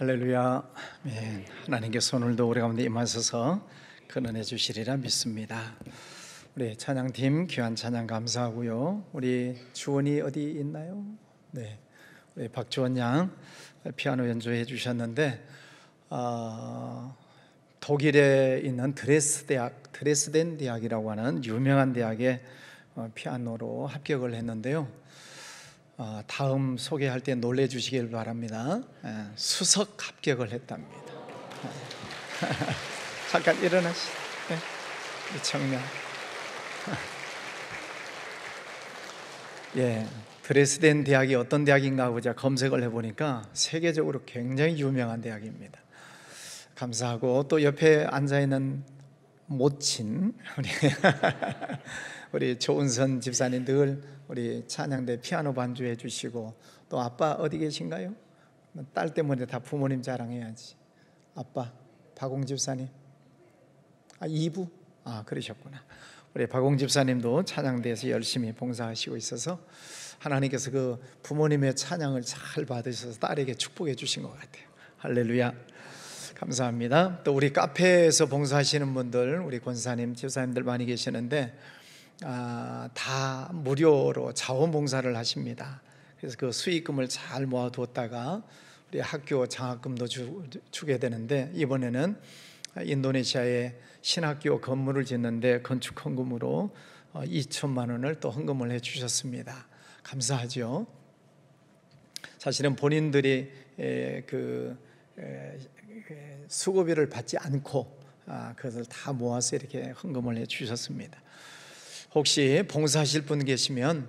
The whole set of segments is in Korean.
할렐루야. 아멘. 하나님께서 오늘도 우리 가운데 임하셔서 근은혜 주시리라 믿습니다. 우리 찬양팀 귀한 찬양 감사하고요. 우리 주원이 어디 있나요? 네, 우리 박주원 양 피아노 연주해 주셨는데 독일에 있는 드레스덴 대학이라고 하는 유명한 대학에 피아노로 합격을 했는데요. 다음 소개할 때 놀래 주시길 바랍니다. 수석 합격을 했답니다. 잠깐 일어나시죠. 이 청년. 드레스덴 대학이 어떤 대학인가 하고 제가 검색을 해보니까 세계적으로 굉장히 유명한 대학입니다. 감사하고, 또 옆에 앉아있는 모친 우리 조은선 집사님 늘 우리 찬양대 피아노 반주해 주시고, 또 아빠 어디 계신가요? 딸 때문에 다 부모님 자랑해야지. 아빠 박홍 집사님, 이부? 그러셨구나. 우리 박홍 집사님도 찬양대에서 열심히 봉사하시고 있어서 하나님께서 그 부모님의 찬양을 잘 받으셔서 딸에게 축복해 주신 것 같아요. 할렐루야. 감사합니다. 또 우리 카페에서 봉사하시는 분들, 우리 권사님, 집사님들 많이 계시는데 다 무료로 자원봉사를 하십니다. 그래서 그 수익금을 잘 모아두었다가 우리 학교 장학금도 주게 되는데, 이번에는 인도네시아에 신학교 건물을 짓는데 건축 헌금으로 2천만 원을 또 헌금을 해 주셨습니다. 감사하죠. 사실은 본인들이 수고비를 받지 않고 그것을 다 모아서 이렇게 헌금을 해 주셨습니다. 혹시 봉사하실 분 계시면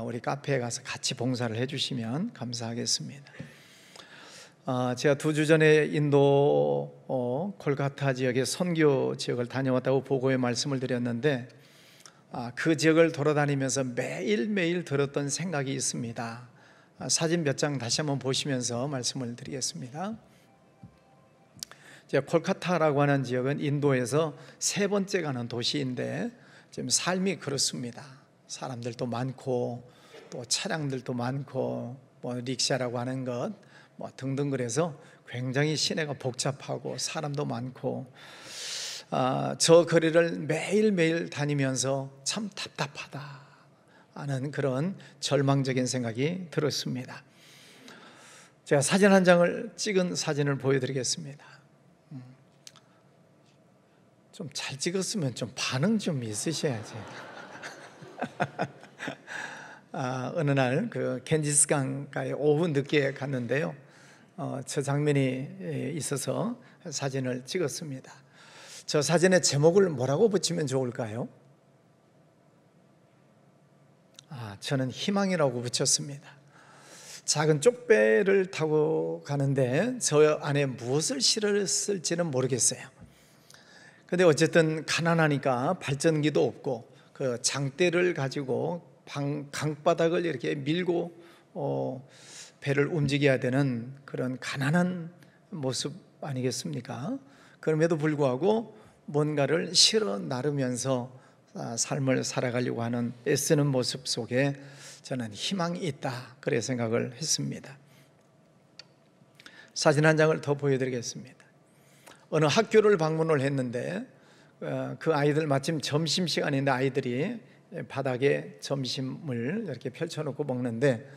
우리 카페에 가서 같이 봉사를 해 주시면 감사하겠습니다. 제가 2주 전에 인도 콜카타 지역의 선교 지역을 다녀왔다고 보고에 말씀을 드렸는데, 그 지역을 돌아다니면서 매일매일 들었던 생각이 있습니다. 사진 몇 장 다시 한번 보시면서 말씀을 드리겠습니다. 제가 콜카타라고 하는 지역은 인도에서 세 번째 가는 도시인데, 지금 삶이 그렇습니다. 사람들도 많고 또 차량들도 많고 릭샤라고 하는 것 등등, 그래서 굉장히 시내가 복잡하고 사람도 많고, 저 거리를 매일매일 다니면서 참 답답하다 하는 그런 절망적인 생각이 들었습니다. 제가 사진 한 장을 찍은 사진을 보여드리겠습니다. 좀 잘 찍었으면 좀 반응 좀 있으셔야지. 어느 날 그 겐지스 강가에 오후 늦게 갔는데요, 저 장면이 있어서 사진을 찍었습니다. 저 사진의 제목을 뭐라고 붙이면 좋을까요? 저는 희망이라고 붙였습니다. 작은 쪽배를 타고 가는데 저 안에 무엇을 실었을지는 모르겠어요. 근데 어쨌든 가난하니까 발전기도 없고 그 장대를 가지고 강바닥을 이렇게 밀고 배를 움직여야 되는 그런 가난한 모습 아니겠습니까? 그럼에도 불구하고 뭔가를 실어 나르면서 삶을 살아가려고 하는 애쓰는 모습 속에 저는 희망이 있다, 그래 생각을 했습니다. 사진 한 장을 더 보여드리겠습니다. 어느 학교를 방문을 했는데 그 아이들 마침 점심시간인데 아이들이 바닥에 점심을 이렇게 펼쳐놓고 먹는데,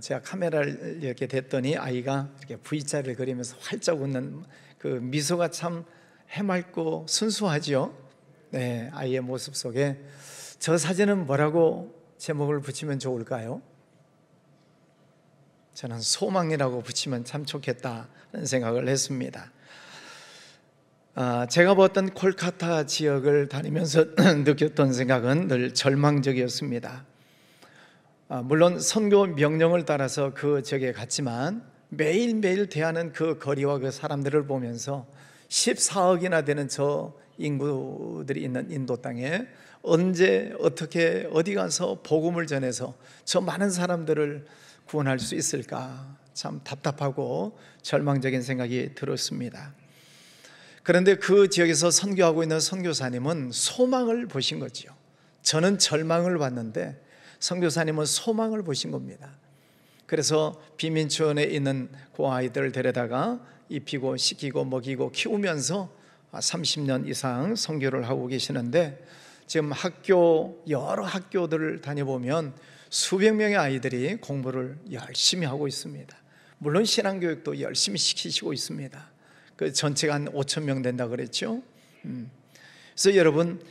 제가 카메라를 이렇게 댔더니 아이가 이렇게 V자를 그리면서 활짝 웃는 그 미소가 참 해맑고 순수하죠. 네, 아이의 모습 속에 저 사진은 뭐라고 제목을 붙이면 좋을까요? 저는 소망이라고 붙이면 참 좋겠다는 생각을 했습니다. 제가 보았던 콜카타 지역을 다니면서 느꼈던 생각은 늘 절망적이었습니다. 물론 선교 명령을 따라서 그 지역에 갔지만 매일매일 대하는 그 거리와 그 사람들을 보면서 14억이나 되는 저 인구들이 있는 인도 땅에 언제 어떻게 어디 가서 복음을 전해서 저 많은 사람들을 구원할 수 있을까, 참 답답하고 절망적인 생각이 들었습니다. 그런데 그 지역에서 선교하고 있는 선교사님은 소망을 보신 거지요. 저는 절망을 봤는데 선교사님은 소망을 보신 겁니다. 그래서 비민촌에 있는 그 아이들을 데려다가 입히고 시키고 먹이고 키우면서 30년 이상 선교를 하고 계시는데, 지금 여러 학교들을 다녀보면 수백 명의 아이들이 공부를 열심히 하고 있습니다. 물론 신앙교육도 열심히 시키시고 있습니다. 그 전체가 한 5천 명 된다 그랬죠. 그래서 여러분,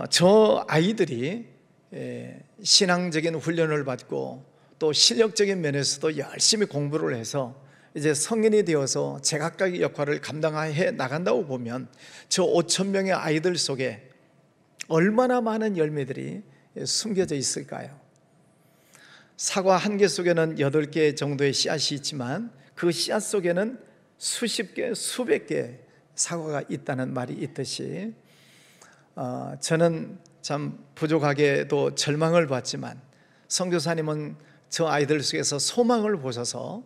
저 아이들이 신앙적인 훈련을 받고 또 실력적인 면에서도 열심히 공부를 해서 이제 성인이 되어서 제각각의 역할을 감당해 나간다고 보면, 저 5천 명의 아이들 속에 얼마나 많은 열매들이 숨겨져 있을까요? 사과 한 개 속에는 8개 정도의 씨앗이 있지만 그 씨앗 속에는 수십 개, 수백 개 사과가 있다는 말이 있듯이, 저는 참 부족하게도 절망을 받지만 선교사님은 저 아이들 속에서 소망을 보셔서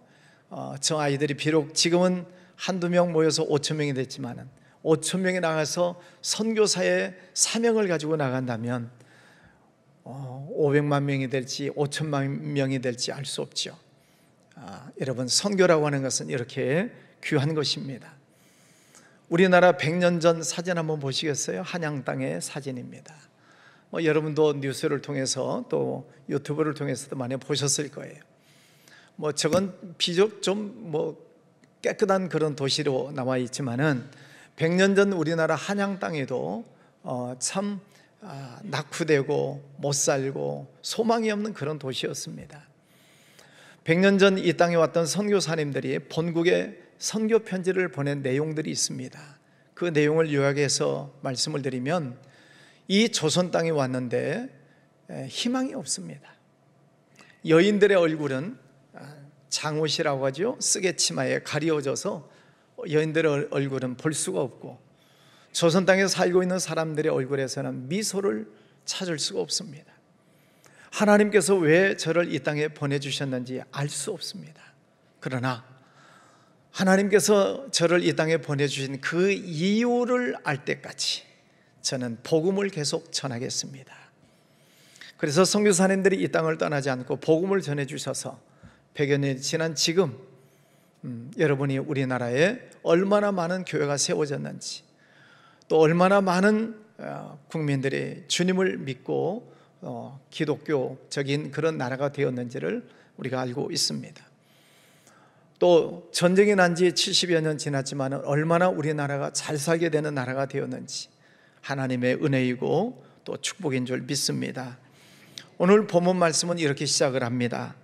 저 아이들이 비록 지금은 한두 명 모여서 5천 명이 됐지만 5천 명이 나가서 선교사의 사명을 가지고 나간다면 500만 명이 될지 5천만 명이 될지 알 수 없죠. 여러분, 선교라고 하는 것은 이렇게 귀한 것입니다. 우리나라 100년 전 사진 한번 보시겠어요? 한양 땅의 사진입니다. 여러분도 뉴스를 통해서 또 유튜브를 통해서도 많이 보셨을 거예요. 저건 비록 좀 깨끗한 그런 도시로 나와 있지만은 100년 전 우리나라 한양 땅에도 참 낙후되고 못 살고 소망이 없는 그런 도시였습니다. 100년 전 이 땅에 왔던 선교사님들이 본국에 선교 편지를 보낸 내용들이 있습니다. 그 내용을 요약해서 말씀을 드리면, 이 조선 땅에 왔는데 희망이 없습니다. 여인들의 얼굴은 장옷이라고 하죠. 쓰개 치마에 가리워져서 여인들의 얼굴은 볼 수가 없고, 조선 땅에 살고 있는 사람들의 얼굴에서는 미소를 찾을 수가 없습니다. 하나님께서 왜 저를 이 땅에 보내주셨는지 알 수 없습니다. 그러나 하나님께서 저를 이 땅에 보내주신 그 이유를 알 때까지 저는 복음을 계속 전하겠습니다. 그래서 선교사님들이 이 땅을 떠나지 않고 복음을 전해주셔서 100여 년이 지난 지금 여러분이 우리나라에 얼마나 많은 교회가 세워졌는지, 또 얼마나 많은 국민들이 주님을 믿고 기독교적인 그런 나라가 되었는지를 우리가 알고 있습니다. 또 전쟁이 난 지 70여 년 지났지만 얼마나 우리나라가 잘 살게 되는 나라가 되었는지 하나님의 은혜이고 또 축복인 줄 믿습니다. 오늘 본문 말씀은 이렇게 시작을 합니다.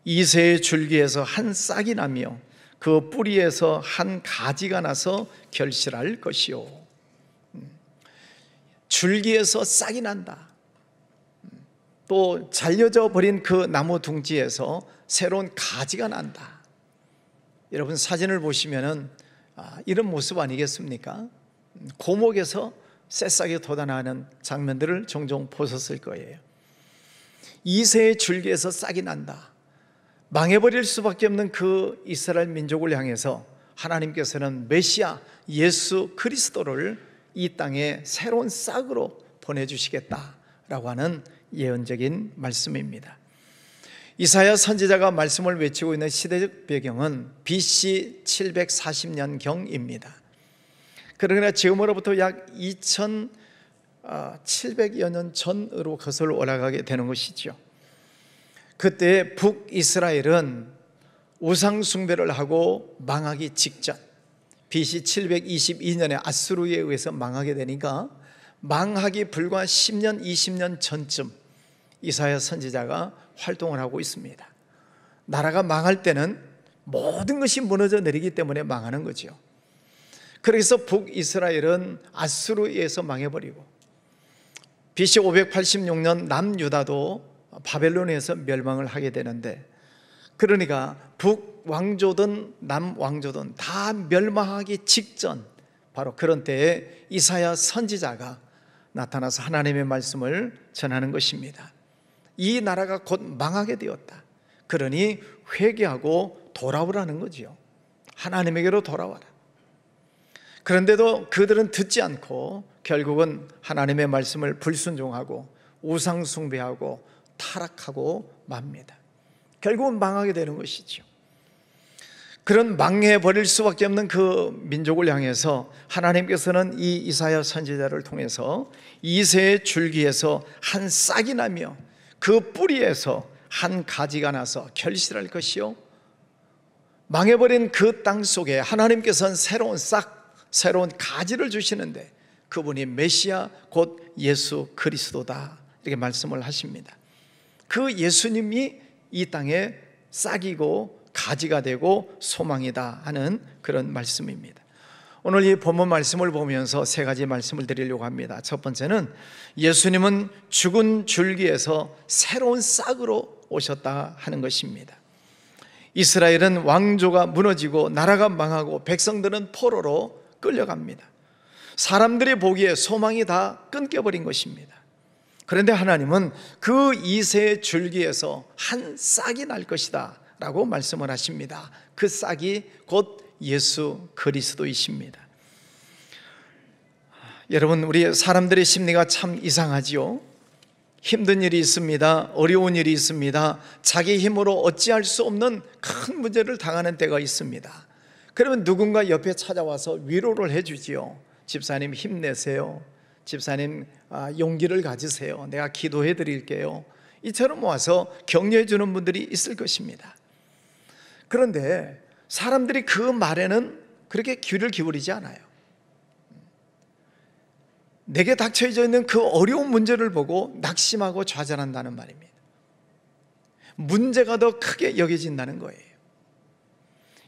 이새의 줄기에서 한 싹이 나며 그 뿌리에서 한 가지가 나서 결실할 것이요. 줄기에서 싹이 난다. 또 잘려져 버린 그 나무 둥지에서 새로운 가지가 난다. 여러분, 사진을 보시면은 이런 모습 아니겠습니까? 고목에서 새싹이 돋아나는 장면들을 종종 보셨을 거예요. 이새의 줄기에서 싹이 난다. 망해버릴 수밖에 없는 그 이스라엘 민족을 향해서 하나님께서는 메시아 예수 그리스도를 이 땅에 새로운 싹으로 보내주시겠다라고 하는 예언적인 말씀입니다. 이사야 선지자가 말씀을 외치고 있는 시대적 배경은 BC 740년경입니다. 그러나 지금으로부터 약 2700여 년 전으로 거슬러 올라가게 되는 것이죠. 그때 북이스라엘은 우상 숭배를 하고 망하기 직전, BC 722년에 아수르에 의해서 망하게 되니까 망하기 불과 10년, 20년 전쯤 이사야 선지자가 활동을 하고 있습니다. 나라가 망할 때는 모든 것이 무너져 내리기 때문에 망하는 거죠. 그래서 북이스라엘은 아수르에 의해서 망해버리고, BC 586년 남유다도 바벨론에서 멸망을 하게 되는데, 그러니까 북왕조든 남왕조든 다 멸망하기 직전, 바로 그런 때에 이사야 선지자가 나타나서 하나님의 말씀을 전하는 것입니다. 이 나라가 곧 망하게 되었다. 그러니 회개하고 돌아오라는 거지요. 하나님에게로 돌아와라. 그런데도 그들은 듣지 않고 결국은 하나님의 말씀을 불순종하고 우상 숭배하고 타락하고 맙니다. 결국은 망하게 되는 것이죠. 그런 망해버릴 수밖에 없는 그 민족을 향해서 하나님께서는 이 이사야 선지자를 통해서 이새의 줄기에서 한 싹이 나며 그 뿌리에서 한 가지가 나서 결실할 것이요, 망해버린 그 땅 속에 하나님께서는 새로운 싹, 새로운 가지를 주시는데 그분이 메시아 곧 예수 그리스도다, 이렇게 말씀을 하십니다. 그 예수님이 이 땅에 싹이고 가지가 되고 소망이다 하는 그런 말씀입니다. 오늘 이 본문 말씀을 보면서 세 가지 말씀을 드리려고 합니다. 첫 번째는 예수님은 죽은 줄기에서 새로운 싹으로 오셨다 하는 것입니다. 이스라엘은 왕조가 무너지고 나라가 망하고 백성들은 포로로 끌려갑니다. 사람들이 보기에 소망이 다 끊겨버린 것입니다. 그런데 하나님은 그 이새의 줄기에서 한 싹이 날 것이다 라고 말씀을 하십니다. 그 싹이 곧 예수 그리스도이십니다. 여러분, 우리 사람들의 심리가 참 이상하지요. 힘든 일이 있습니다. 어려운 일이 있습니다. 자기 힘으로 어찌할 수 없는 큰 문제를 당하는 때가 있습니다. 그러면 누군가 옆에 찾아와서 위로를 해주지요. 집사님 힘내세요. 집사님 용기를 가지세요. 내가 기도해 드릴게요. 이처럼 와서 격려해 주는 분들이 있을 것입니다. 그런데 사람들이 그 말에는 그렇게 귀를 기울이지 않아요. 내게 닥쳐져 있는 그 어려운 문제를 보고 낙심하고 좌절한다는 말입니다. 문제가 더 크게 여겨진다는 거예요.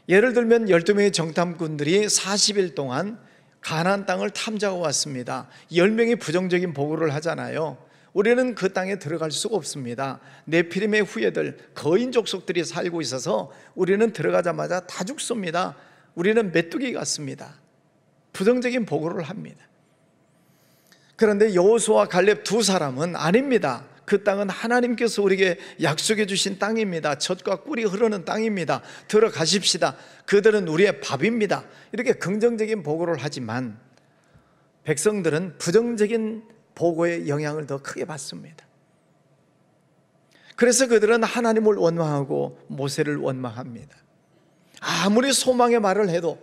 예를 들면 12명의 정탐꾼들이 40일 동안 가나안 땅을 탐지하고 왔습니다. 10명이 부정적인 보고를 하잖아요. 우리는 그 땅에 들어갈 수가 없습니다. 네피림의 후예들, 거인 족속들이 살고 있어서 우리는 들어가자마자 다 죽습니다. 우리는 메뚜기 같습니다. 부정적인 보고를 합니다. 그런데 여호수아와 갈렙 두 사람은 아닙니다. 그 땅은 하나님께서 우리에게 약속해 주신 땅입니다. 젖과 꿀이 흐르는 땅입니다. 들어가십시다. 그들은 우리의 밥입니다. 이렇게 긍정적인 보고를 하지만 백성들은 부정적인 보고의 영향을 더 크게 받습니다. 그래서 그들은 하나님을 원망하고 모세를 원망합니다. 아무리 소망의 말을 해도,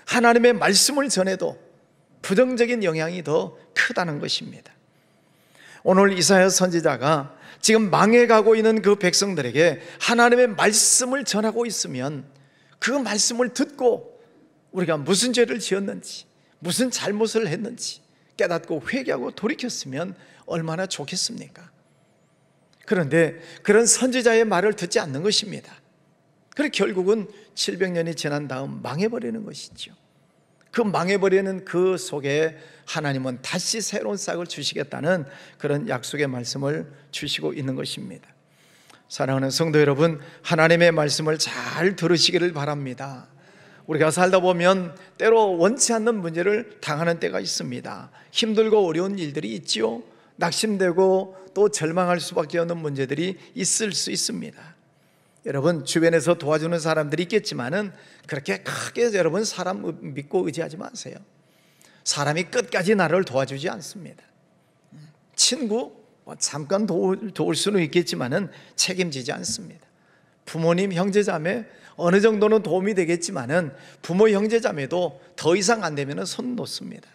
하나님의 말씀을 전해도 부정적인 영향이 더 크다는 것입니다. 오늘 이사야 선지자가 지금 망해가고 있는 그 백성들에게 하나님의 말씀을 전하고 있으면 그 말씀을 듣고 우리가 무슨 죄를 지었는지, 무슨 잘못을 했는지 깨닫고 회개하고 돌이켰으면 얼마나 좋겠습니까? 그런데 그런 선지자의 말을 듣지 않는 것입니다. 그래서 결국은 700년이 지난 다음 망해버리는 것이죠. 그 망해버리는 그 속에 하나님은 다시 새로운 싹을 주시겠다는 그런 약속의 말씀을 주시고 있는 것입니다. 사랑하는 성도 여러분, 하나님의 말씀을 잘 들으시기를 바랍니다. 우리가 살다 보면 때로 원치 않는 문제를 당하는 때가 있습니다. 힘들고 어려운 일들이 있지요. 낙심되고 또 절망할 수밖에 없는 문제들이 있을 수 있습니다. 여러분, 주변에서 도와주는 사람들이 있겠지만은 그렇게 크게 여러분 사람 믿고 의지하지 마세요. 사람이 끝까지 나를 도와주지 않습니다. 친구 잠깐 도울 수는 있겠지만은 책임지지 않습니다. 부모님, 형제자매 어느 정도는 도움이 되겠지만은 부모, 형제자매도 더 이상 안 되면은 손 놓습니다.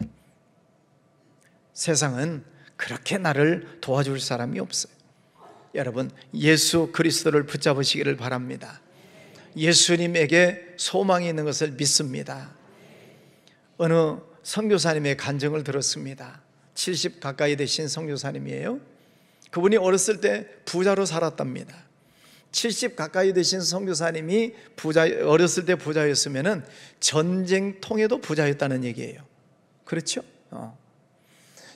세상은 그렇게 나를 도와줄 사람이 없어요. 여러분, 예수 그리스도를 붙잡으시기를 바랍니다. 예수님에게 소망이 있는 것을 믿습니다. 어느 선교사님의 간증을 들었습니다. 70 가까이 되신 선교사님이에요. 그분이 어렸을 때 부자로 살았답니다. 70 가까이 되신 선교사님이 어렸을 때 부자였으면은 전쟁통에도 부자였다는 얘기예요. 그렇죠?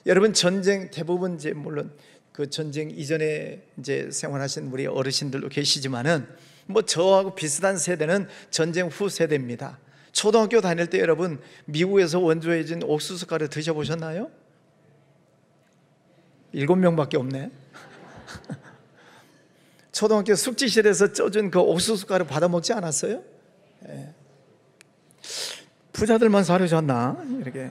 여러분, 전쟁 대부분 이제 물론 그 전쟁 이전에 이제 생활하신 우리 어르신들도 계시지만은 뭐 저하고 비슷한 세대는 전쟁 후 세대입니다. 초등학교 다닐 때 여러분 미국에서 원조해진 옥수수 가루 드셔보셨나요? 7명밖에 없네. 초등학교 숙지실에서 쪄준 그 옥수수 가루 받아 먹지 않았어요? 네. 부자들만 사려졌나? 이렇게.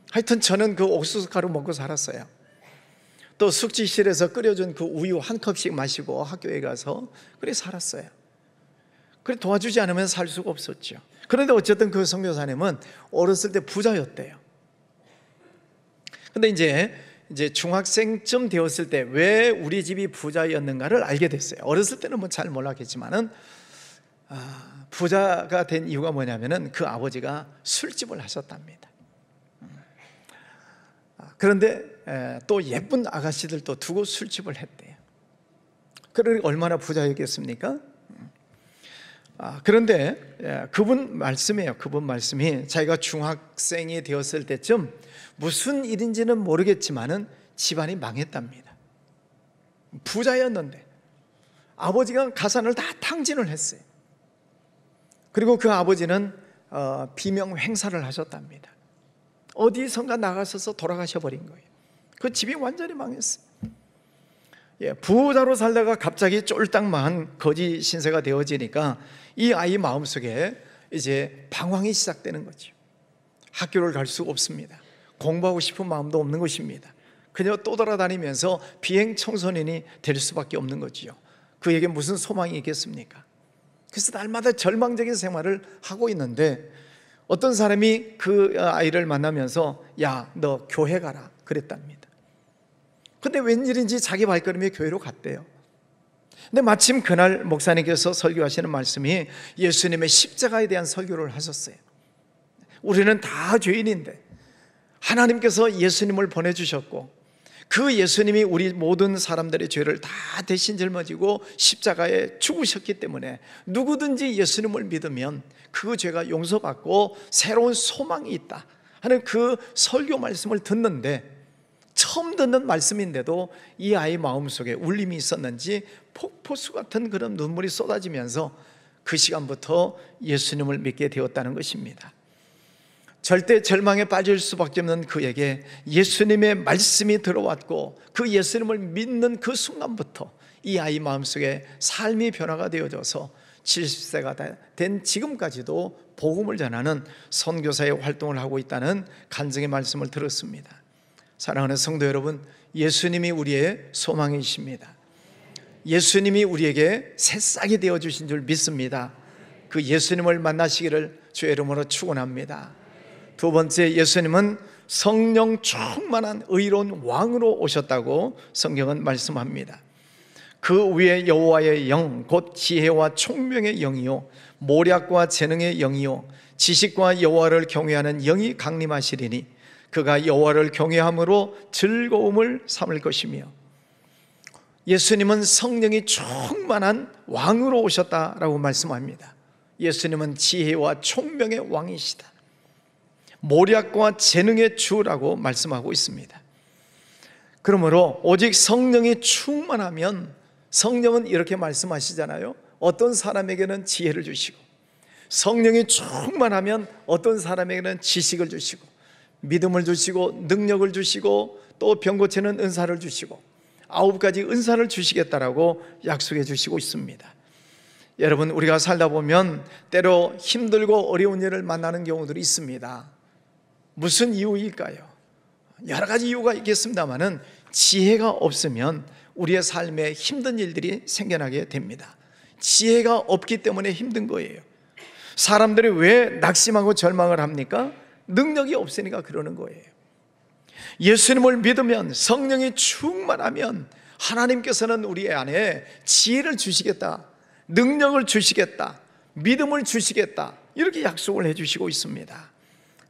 하여튼 저는 그 옥수수 가루 먹고 살았어요. 또 숙직실에서 끓여준 그 우유 한 컵씩 마시고 학교에 가서 그래 살았어요. 그래 도와주지 않으면 살 수가 없었죠. 그런데 어쨌든 그 선교사님은 어렸을 때 부자였대요. 근데 이제 중학생쯤 되었을 때 왜 우리 집이 부자였는가를 알게 됐어요. 어렸을 때는 뭐 잘 몰랐겠지만은 부자가 된 이유가 뭐냐면은 그 아버지가 술집을 하셨답니다. 그런데 또 예쁜 아가씨들도 두고 술집을 했대요. 그러니까 얼마나 부자였겠습니까? 그런데 그분 말씀이에요. 그분 말씀이 자기가 중학생이 되었을 때쯤 무슨 일인지는 모르겠지만은 집안이 망했답니다. 부자였는데 아버지가 가산을 다 탕진을 했어요. 그리고 그 아버지는 비명 행사를 하셨답니다. 어디선가 나가셔서 돌아가셔버린 거예요. 그 집이 완전히 망했어요. 부자로 살다가 갑자기 쫄딱 망한 거지 신세가 되어지니까 이 아이 마음속에 이제 방황이 시작되는 거죠. 학교를 갈 수가 없습니다. 공부하고 싶은 마음도 없는 것입니다. 그냥 떠돌아다니면서 비행 청소년이 될 수밖에 없는 거지요. 그에게 무슨 소망이 있겠습니까? 그래서 날마다 절망적인 생활을 하고 있는데 어떤 사람이 그 아이를 만나면서 야, 너 교회 가라 그랬답니다. 근데 웬일인지 자기 발걸음에 교회로 갔대요. 근데 마침 그날 목사님께서 설교하시는 말씀이 예수님의 십자가에 대한 설교를 하셨어요. 우리는 다 죄인인데 하나님께서 예수님을 보내주셨고 그 예수님이 우리 모든 사람들의 죄를 다 대신 짊어지고 십자가에 죽으셨기 때문에 누구든지 예수님을 믿으면 그 죄가 용서받고 새로운 소망이 있다 하는 그 설교 말씀을 듣는데 처음 듣는 말씀인데도 이 아이 마음속에 울림이 있었는지 폭포수 같은 그런 눈물이 쏟아지면서 그 시간부터 예수님을 믿게 되었다는 것입니다. 절대 절망에 빠질 수밖에 없는 그에게 예수님의 말씀이 들어왔고 그 예수님을 믿는 그 순간부터 이 아이 마음속에 삶이 변화가 되어져서 70세가 된 지금까지도 복음을 전하는 선교사의 활동을 하고 있다는 간증의 말씀을 들었습니다. 사랑하는 성도 여러분, 예수님이 우리의 소망이십니다. 예수님이 우리에게 새싹이 되어주신 줄 믿습니다. 그 예수님을 만나시기를 주의 이름으로 축원합니다. 두 번째, 예수님은 성령 충만한 의로운 왕으로 오셨다고 성경은 말씀합니다. 그 위에 여호와의 영, 곧 지혜와 총명의 영이요 모략과 재능의 영이요 지식과 여호와를 경외하는 영이 강림하시리니 그가 여호와를 경외함으로 즐거움을 삼을 것이며, 예수님은 성령이 충만한 왕으로 오셨다라고 말씀합니다. 예수님은 지혜와 총명의 왕이시다. 모략과 재능의 주라고 말씀하고 있습니다. 그러므로 오직 성령이 충만하면, 성령은 이렇게 말씀하시잖아요. 어떤 사람에게는 지혜를 주시고, 성령이 충만하면 어떤 사람에게는 지식을 주시고, 믿음을 주시고, 능력을 주시고, 또 병 고치는 은사를 주시고, 9가지 은사를 주시겠다라고 약속해 주시고 있습니다. 여러분, 우리가 살다 보면 때로 힘들고 어려운 일을 만나는 경우들이 있습니다. 무슨 이유일까요? 여러 가지 이유가 있겠습니다만은 지혜가 없으면 우리의 삶에 힘든 일들이 생겨나게 됩니다. 지혜가 없기 때문에 힘든 거예요. 사람들이 왜 낙심하고 절망을 합니까? 능력이 없으니까 그러는 거예요. 예수님을 믿으면, 성령이 충만하면 하나님께서는 우리 안에 지혜를 주시겠다, 능력을 주시겠다, 믿음을 주시겠다, 이렇게 약속을 해주시고 있습니다.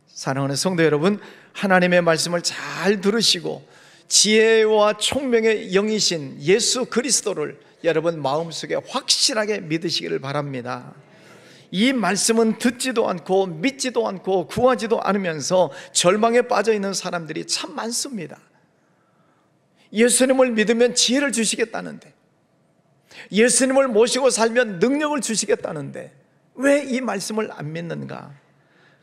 사랑하는 성도 여러분, 하나님의 말씀을 잘 들으시고 지혜와 총명의 영이신 예수 그리스도를 여러분 마음속에 확실하게 믿으시기를 바랍니다. 이 말씀은 듣지도 않고 믿지도 않고 구하지도 않으면서 절망에 빠져 있는 사람들이 참 많습니다. 예수님을 믿으면 지혜를 주시겠다는데, 예수님을 모시고 살면 능력을 주시겠다는데 왜 이 말씀을 안 믿는가?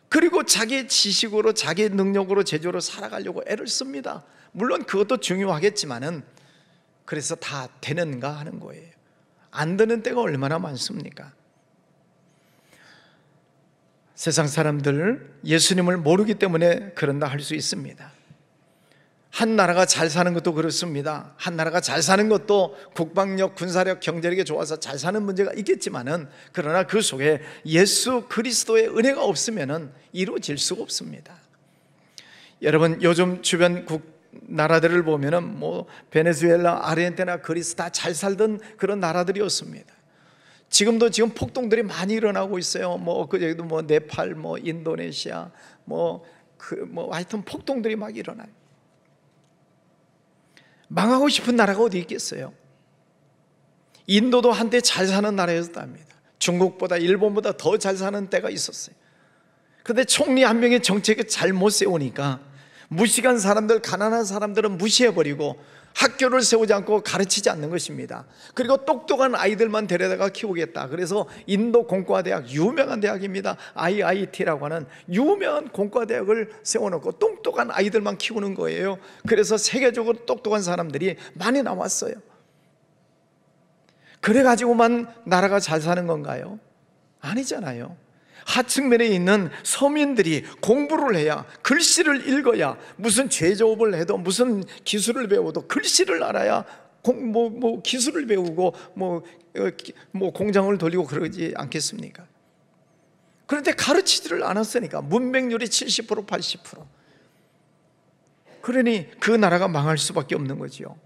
그리고 자기 지식으로, 자기 능력으로, 제조로 살아가려고 애를 씁니다. 물론 그것도 중요하겠지만은 그래서 다 되는가 하는 거예요. 안 되는 때가 얼마나 많습니까? 세상 사람들 예수님을 모르기 때문에 그런다 할 수 있습니다. 한 나라가 잘 사는 것도 그렇습니다. 한 나라가 잘 사는 것도 국방력, 군사력, 경제력이 좋아서 잘 사는 문제가 있겠지만은, 그러나 그 속에 예수 그리스도의 은혜가 없으면은 이루어질 수가 없습니다. 여러분, 요즘 주변 나라들을 보면은 뭐 베네수엘라, 아르헨티나, 그리스 다 잘 살던 그런 나라들이었습니다. 지금 폭동들이 많이 일어나고 있어요. 뭐 그저기도 뭐 네팔, 뭐 인도네시아, 하여튼 폭동들이 막 일어나요. 망하고 싶은 나라가 어디 있겠어요? 인도도 한때 잘 사는 나라였답니다. 중국보다, 일본보다 더 잘 사는 때가 있었어요. 그런데 총리 한 명의 정책을 잘못 세우니까 무식한 사람들, 가난한 사람들은 무시해버리고 학교를 세우지 않고 가르치지 않는 것입니다. 그리고 똑똑한 아이들만 데려다가 키우겠다. 그래서 인도 공과대학, 유명한 대학입니다. IIT라고 하는 유명한 공과대학을 세워놓고 똑똑한 아이들만 키우는 거예요. 그래서 세계적으로 똑똑한 사람들이 많이 나왔어요. 그래가지고만 나라가 잘 사는 건가요? 아니잖아요. 하층면에 있는 서민들이 공부를 해야, 글씨를 읽어야, 무슨 제조업을 해도, 무슨 기술을 배워도 글씨를 알아야 기술을 배우고 공장을 돌리고 그러지 않겠습니까? 그런데 가르치지를 않았으니까 문맹률이 70%, 80%. 그러니 그 나라가 망할 수밖에 없는 거지요.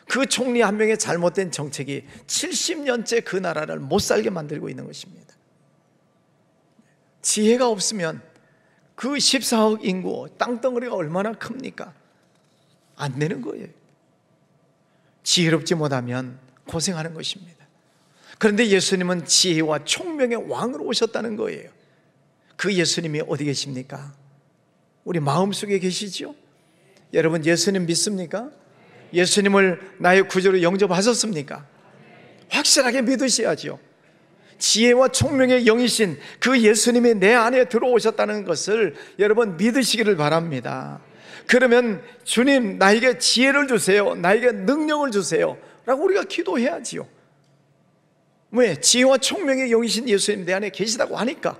그 총리 한 명의 잘못된 정책이 70년째 그 나라를 못 살게 만들고 있는 것입니다. 지혜가 없으면 그 14억 인구, 땅덩어리가 얼마나 큽니까? 안 되는 거예요. 지혜롭지 못하면 고생하는 것입니다. 그런데 예수님은 지혜와 총명의 왕으로 오셨다는 거예요. 그 예수님이 어디 계십니까? 우리 마음속에 계시죠? 여러분, 예수님 믿습니까? 예수님을 나의 구주로 영접하셨습니까? 확실하게 믿으셔야죠. 지혜와 총명의 영이신 그 예수님이 내 안에 들어오셨다는 것을 여러분 믿으시기를 바랍니다. 그러면 주님, 나에게 지혜를 주세요, 나에게 능력을 주세요 라고 우리가 기도해야지요. 왜? 지혜와 총명의 영이신 예수님 내 안에 계시다고 하니까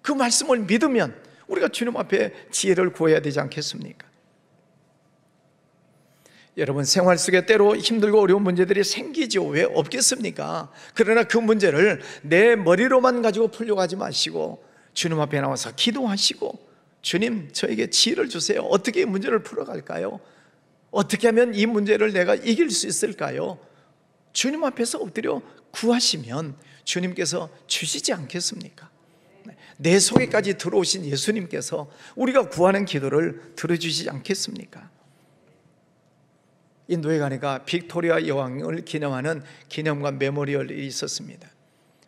그 말씀을 믿으면 우리가 주님 앞에 지혜를 구해야 되지 않겠습니까? 여러분, 생활 속에 때로 힘들고 어려운 문제들이 생기죠. 왜 없겠습니까? 그러나 그 문제를 내 머리로만 가지고 풀려고 하지 마시고 주님 앞에 나와서 기도하시고, 주님, 저에게 지혜를 주세요. 어떻게 이 문제를 풀어갈까요? 어떻게 하면 이 문제를 내가 이길 수 있을까요? 주님 앞에서 엎드려 구하시면 주님께서 주시지 않겠습니까? 내 속에까지 들어오신 예수님께서 우리가 구하는 기도를 들어주시지 않겠습니까? 인도에 가니까 빅토리아 여왕을 기념하는 기념관 메모리얼이 있었습니다.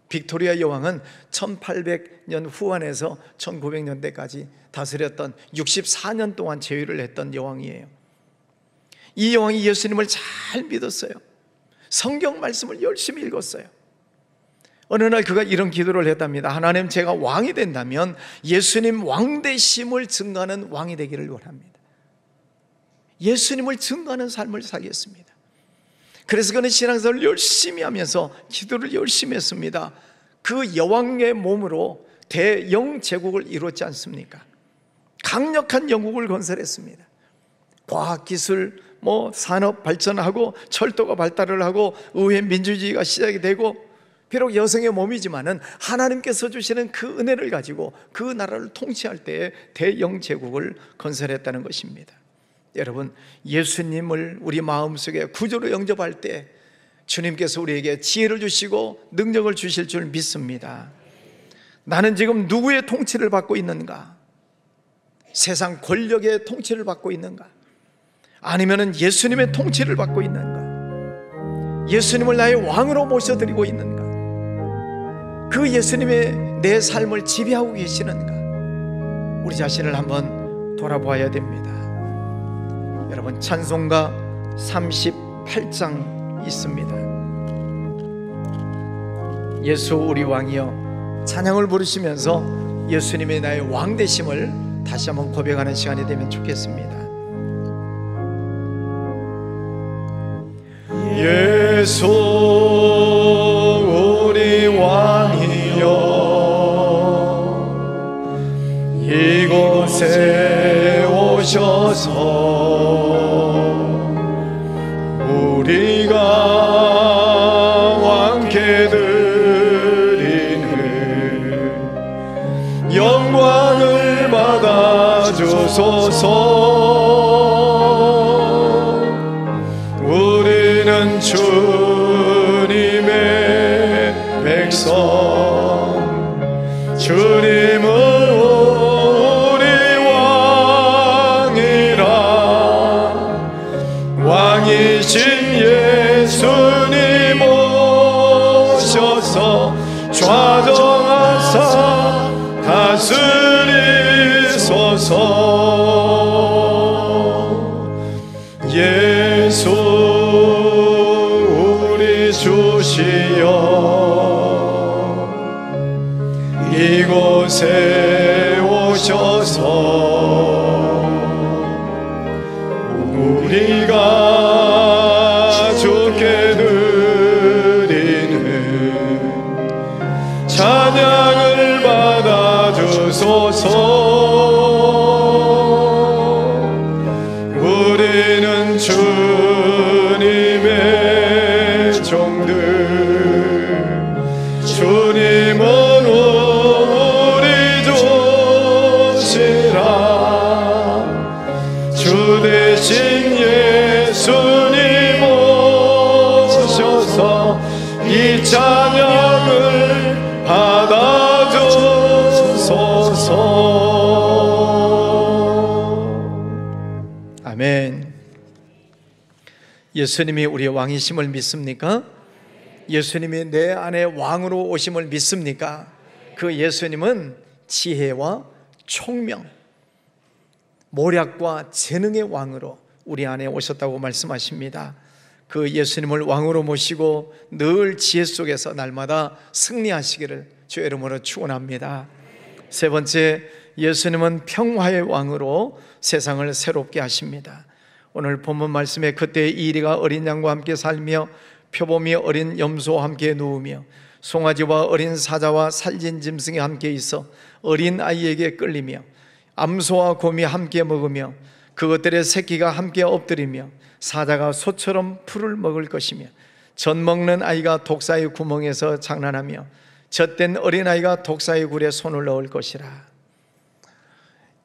빅토리아 여왕은 1800년 후반에서 1900년대까지 다스렸던 64년 동안 재위를 했던 여왕이에요. 이 여왕이 예수님을 잘 믿었어요. 성경 말씀을 열심히 읽었어요. 어느 날 그가 이런 기도를 했답니다. 하나님, 제가 왕이 된다면 예수님 왕되심을 증거하는 왕이 되기를 원합니다. 예수님을 증거하는 삶을 살겠습니다. 그래서 그는 신앙생활을 열심히 하면서 기도를 열심히 했습니다. 그 여왕의 몸으로 대영 제국을 이뤘지 않습니까? 강력한 영국을 건설했습니다. 과학기술, 산업 발전하고 철도가 발달을 하고 의회 민주주의가 시작이 되고, 비록 여성의 몸이지만은 하나님께서 주시는 그 은혜를 가지고 그 나라를 통치할 때에 대영 제국을 건설했다는 것입니다. 여러분, 예수님을 우리 마음속에 구주로 영접할 때 주님께서 우리에게 지혜를 주시고 능력을 주실 줄 믿습니다. 나는 지금 누구의 통치를 받고 있는가? 세상 권력의 통치를 받고 있는가? 아니면은 예수님의 통치를 받고 있는가? 예수님을 나의 왕으로 모셔드리고 있는가? 그 예수님의 내 삶을 지배하고 계시는가? 우리 자신을 한번 돌아보아야 됩니다. 여러분, 찬송가 38장 있습니다. 예수 우리 왕이여 찬양을 부르시면서 예수님의 나의 왕 되심을 다시 한번 고백하는 시간이 되면 좋겠습니다. 예수 우리 왕이여 이곳에 오셔서 영광을 받아주소서. 우리는 주님의 백성, 주님은 우리 왕이라. 왕이신 예수님 오셔서 좌정하사 다스리소서. 예수 우리 주시여, 이곳에 오셔서 우리가 주께 드리는 찬양을 받아주소서. 우리는 주님의 종들, 주님은 우리 주시라. 주 대신 예수님 오셔서 이 찬양을 받아주소서. 아멘. 예수님이 우리의 왕이심을 믿습니까? 예수님이 내 안에 왕으로 오심을 믿습니까? 그 예수님은 지혜와 총명, 모략과 재능의 왕으로 우리 안에 오셨다고 말씀하십니다. 그 예수님을 왕으로 모시고 늘 지혜 속에서 날마다 승리하시기를 주의 이름으로 축원합니다. 세 번째, 예수님은 평화의 왕으로 세상을 새롭게 하십니다. 오늘 본문 말씀에 그때 이리가 어린 양과 함께 살며 표범이 어린 염소와 함께 누우며 송아지와 어린 사자와 살진 짐승이 함께 있어 어린 아이에게 끌리며 암소와 곰이 함께 먹으며 그것들의 새끼가 함께 엎드리며 사자가 소처럼 풀을 먹을 것이며 젖 먹는 아이가 독사의 구멍에서 장난하며 젖된 어린아이가 독사의 굴에 손을 넣을 것이라.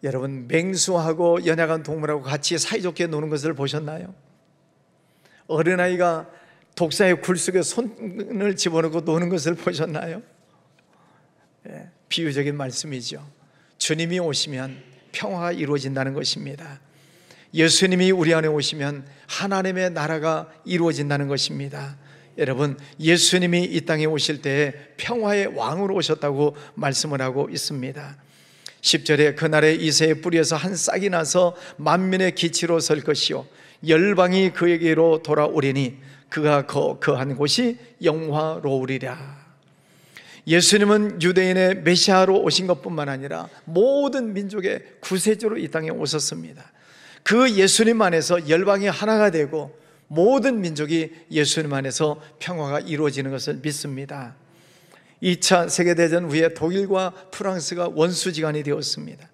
여러분, 맹수하고 연약한 동물하고 같이 사이좋게 노는 것을 보셨나요? 어린아이가 독사의 굴 속에 손을 집어넣고 노는 것을 보셨나요? 비유적인 말씀이죠. 주님이 오시면 평화가 이루어진다는 것입니다. 예수님이 우리 안에 오시면 하나님의 나라가 이루어진다는 것입니다. 여러분, 예수님이 이 땅에 오실 때에 평화의 왕으로 오셨다고 말씀을 하고 있습니다. 10절에 그날에 이새의 뿌리에서 한 싹이 나서 만민의 기치로 설 것이요 열방이 그에게로 돌아오리니 그가 거한 곳이 영화로우리라. 예수님은 유대인의 메시아로 오신 것뿐만 아니라 모든 민족의 구세주로 이 땅에 오셨습니다. 그 예수님 안에서 열방이 하나가 되고 모든 민족이 예수님 안에서 평화가 이루어지는 것을 믿습니다. 2차 세계대전 후에 독일과 프랑스가 원수지간이 되었습니다.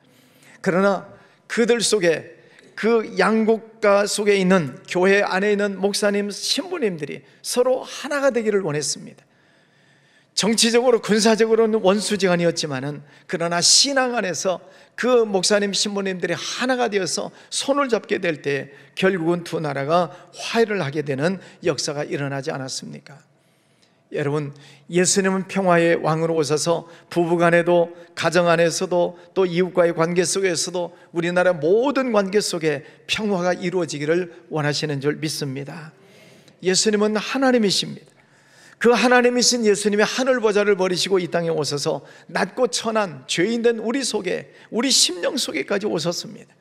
그러나 그들 속에 그 양국가 속에 있는 교회 안에 있는 목사님, 신부님들이 서로 하나가 되기를 원했습니다. 정치적으로 군사적으로는 원수지간이었지만은 그러나 신앙 안에서 그 목사님, 신부님들이 하나가 되어서 손을 잡게 될 때 결국은 두 나라가 화해를 하게 되는 역사가 일어나지 않았습니까? 여러분, 예수님은 평화의 왕으로 오셔서 부부간에도 가정 안에서도 또 이웃과의 관계 속에서도 우리나라 모든 관계 속에 평화가 이루어지기를 원하시는 줄 믿습니다. 예수님은 하나님이십니다. 그 하나님이신 예수님이 하늘 보좌를 버리시고 이 땅에 오셔서 낮고 천한 죄인된 우리 속에, 우리 심령 속에까지 오셨습니다.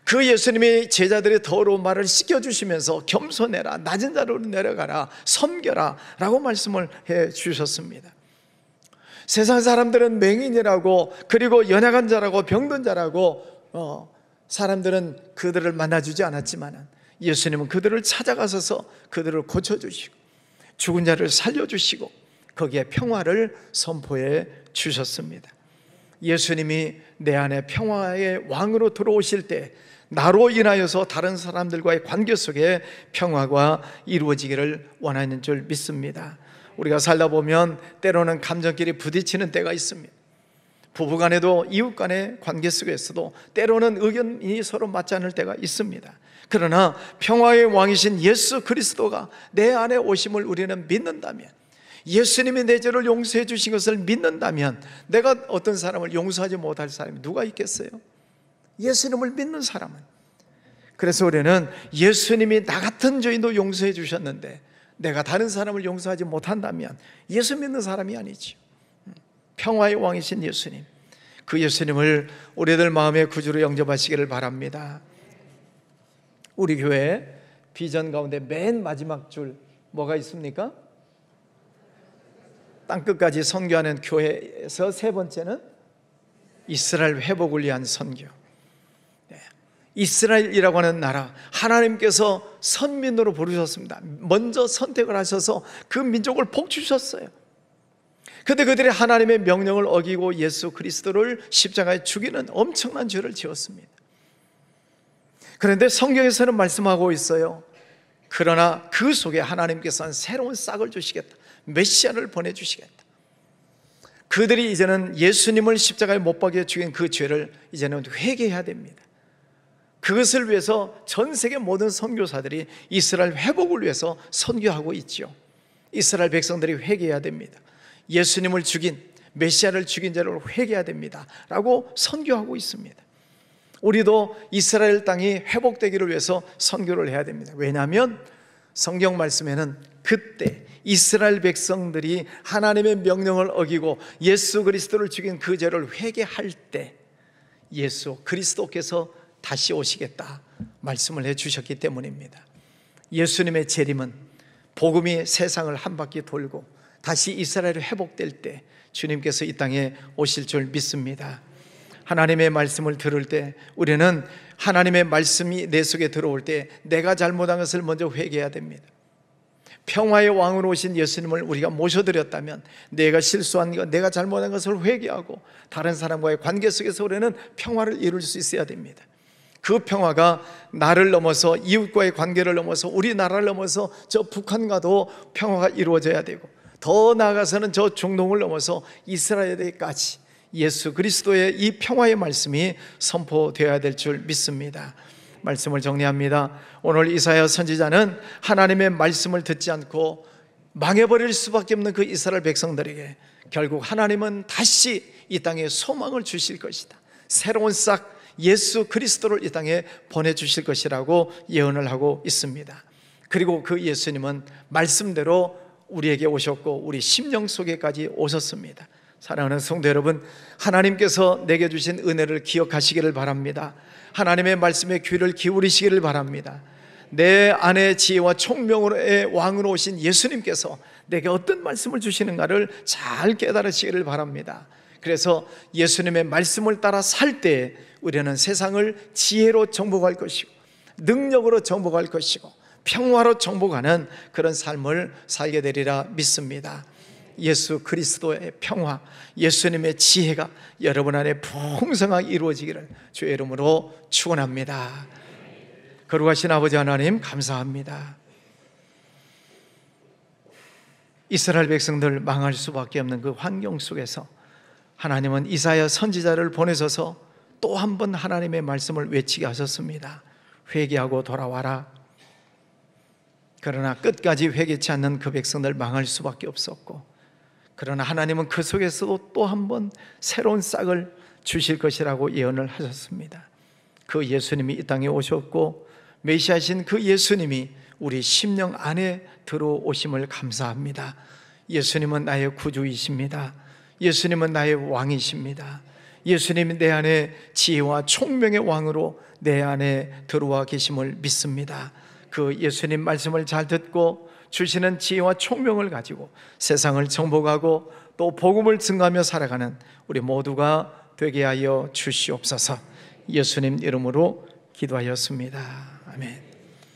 그 예수님이 제자들의 더러운 말을 씻겨주시면서 겸손해라, 낮은 자로 내려가라, 섬겨라 라고 말씀을 해 주셨습니다. 세상 사람들은 맹인이라고, 그리고 연약한 자라고, 병든 자라고 사람들은 그들을 만나주지 않았지만 예수님은 그들을 찾아가셔서 그들을 고쳐주시고 죽은 자를 살려주시고 거기에 평화를 선포해 주셨습니다. 예수님이 내 안에 평화의 왕으로 들어오실 때 나로 인하여서 다른 사람들과의 관계 속에 평화가 이루어지기를 원하는 줄 믿습니다. 우리가 살다 보면 때로는 감정끼리 부딪히는 때가 있습니다. 부부간에도 이웃간의 관계 속에서도 때로는 의견이 서로 맞지 않을 때가 있습니다. 그러나 평화의 왕이신 예수 그리스도가 내 안에 오심을 우리는 믿는다면, 예수님이 내 죄를 용서해 주신 것을 믿는다면, 내가 어떤 사람을 용서하지 못할 사람이 누가 있겠어요? 예수님을 믿는 사람은. 그래서 우리는 예수님이 나 같은 죄인도 용서해 주셨는데 내가 다른 사람을 용서하지 못한다면 예수 믿는 사람이 아니죠. 평화의 왕이신 예수님, 그 예수님을 우리들 마음의 구주로 영접하시기를 바랍니다. 우리 교회 비전 가운데 맨 마지막 줄 뭐가 있습니까? 땅끝까지 선교하는 교회에서 세 번째는 이스라엘 회복을 위한 선교. 이스라엘이라고 하는 나라, 하나님께서 선민으로 부르셨습니다. 먼저 선택을 하셔서 그 민족을 복 주셨어요. 그런데 그들이 하나님의 명령을 어기고 예수 그리스도를 십자가에 죽이는 엄청난 죄를 지었습니다. 그런데 성경에서는 말씀하고 있어요. 그러나 그 속에 하나님께서는 새로운 싹을 주시겠다, 메시아를 보내주시겠다. 그들이 이제는 예수님을 십자가에 못 박여 죽인 그 죄를 이제는 회개해야 됩니다. 그것을 위해서 전 세계 모든 선교사들이 이스라엘 회복을 위해서 선교하고 있죠. 이스라엘 백성들이 회개해야 됩니다. 예수님을 죽인, 메시아를 죽인 자를 회개해야 됩니다 라고 선교하고 있습니다. 우리도 이스라엘 땅이 회복되기를 위해서 선교를 해야 됩니다. 왜냐하면 성경 말씀에는 그때 이스라엘 백성들이 하나님의 명령을 어기고 예수 그리스도를 죽인 그 죄를 회개할 때 예수 그리스도께서 다시 오시겠다 말씀을 해주셨기 때문입니다. 예수님의 재림은 복음이 세상을 한 바퀴 돌고 다시 이스라엘이 회복될 때 주님께서 이 땅에 오실 줄 믿습니다. 하나님의 말씀을 들을 때 우리는 하나님의 말씀이 내 속에 들어올 때 내가 잘못한 것을 먼저 회개해야 됩니다. 평화의 왕으로 오신 예수님을 우리가 모셔드렸다면 내가 실수한 것, 내가 잘못한 것을 회개하고 다른 사람과의 관계 속에서 우리는 평화를 이룰 수 있어야 됩니다. 그 평화가 나를 넘어서 이웃과의 관계를 넘어서 우리나라를 넘어서 저 북한과도 평화가 이루어져야 되고 더 나아가서는 저 중동을 넘어서 이스라엘에까지 예수 그리스도의 이 평화의 말씀이 선포되어야 될 줄 믿습니다. 말씀을 정리합니다. 오늘 이사야 선지자는 하나님의 말씀을 듣지 않고 망해버릴 수밖에 없는 그 이스라엘 백성들에게 결국 하나님은 다시 이 땅에 소망을 주실 것이다, 새로운 싹 예수 그리스도를 이 땅에 보내주실 것이라고 예언을 하고 있습니다. 그리고 그 예수님은 말씀대로 우리에게 오셨고 우리 심령 속에까지 오셨습니다. 사랑하는 성도 여러분, 하나님께서 내게 주신 은혜를 기억하시기를 바랍니다. 하나님의 말씀에 귀를 기울이시기를 바랍니다. 내 안에 지혜와 총명의 왕으로 오신 예수님께서 내게 어떤 말씀을 주시는가를 잘 깨달으시기를 바랍니다. 그래서 예수님의 말씀을 따라 살 때 우리는 세상을 지혜로 정복할 것이고 능력으로 정복할 것이고 평화로 정복하는 그런 삶을 살게 되리라 믿습니다. 예수 그리스도의 평화, 예수님의 지혜가 여러분 안에 풍성하게 이루어지기를 주의 이름으로 축원합니다. 거룩하신 아버지 하나님 감사합니다. 이스라엘 백성들 망할 수밖에 없는 그 환경 속에서 하나님은 이사야 선지자를 보내셔서 또 한 번 하나님의 말씀을 외치게 하셨습니다. 회개하고 돌아와라. 그러나 끝까지 회개치 않는 그 백성들 망할 수밖에 없었고, 그러나 하나님은 그 속에서도 또 한 번 새로운 싹을 주실 것이라고 예언을 하셨습니다. 그 예수님이 이 땅에 오셨고 메시아신 그 예수님이 우리 심령 안에 들어오심을 감사합니다. 예수님은 나의 구주이십니다. 예수님은 나의 왕이십니다. 예수님이 내 안에 지혜와 총명의 왕으로 내 안에 들어와 계심을 믿습니다. 그 예수님 말씀을 잘 듣고 주시는 지혜와 총명을 가지고 세상을 정복하고 또 복음을 증거하며 살아가는 우리 모두가 되게 하여 주시옵소서. 예수님 이름으로 기도하였습니다. 아멘.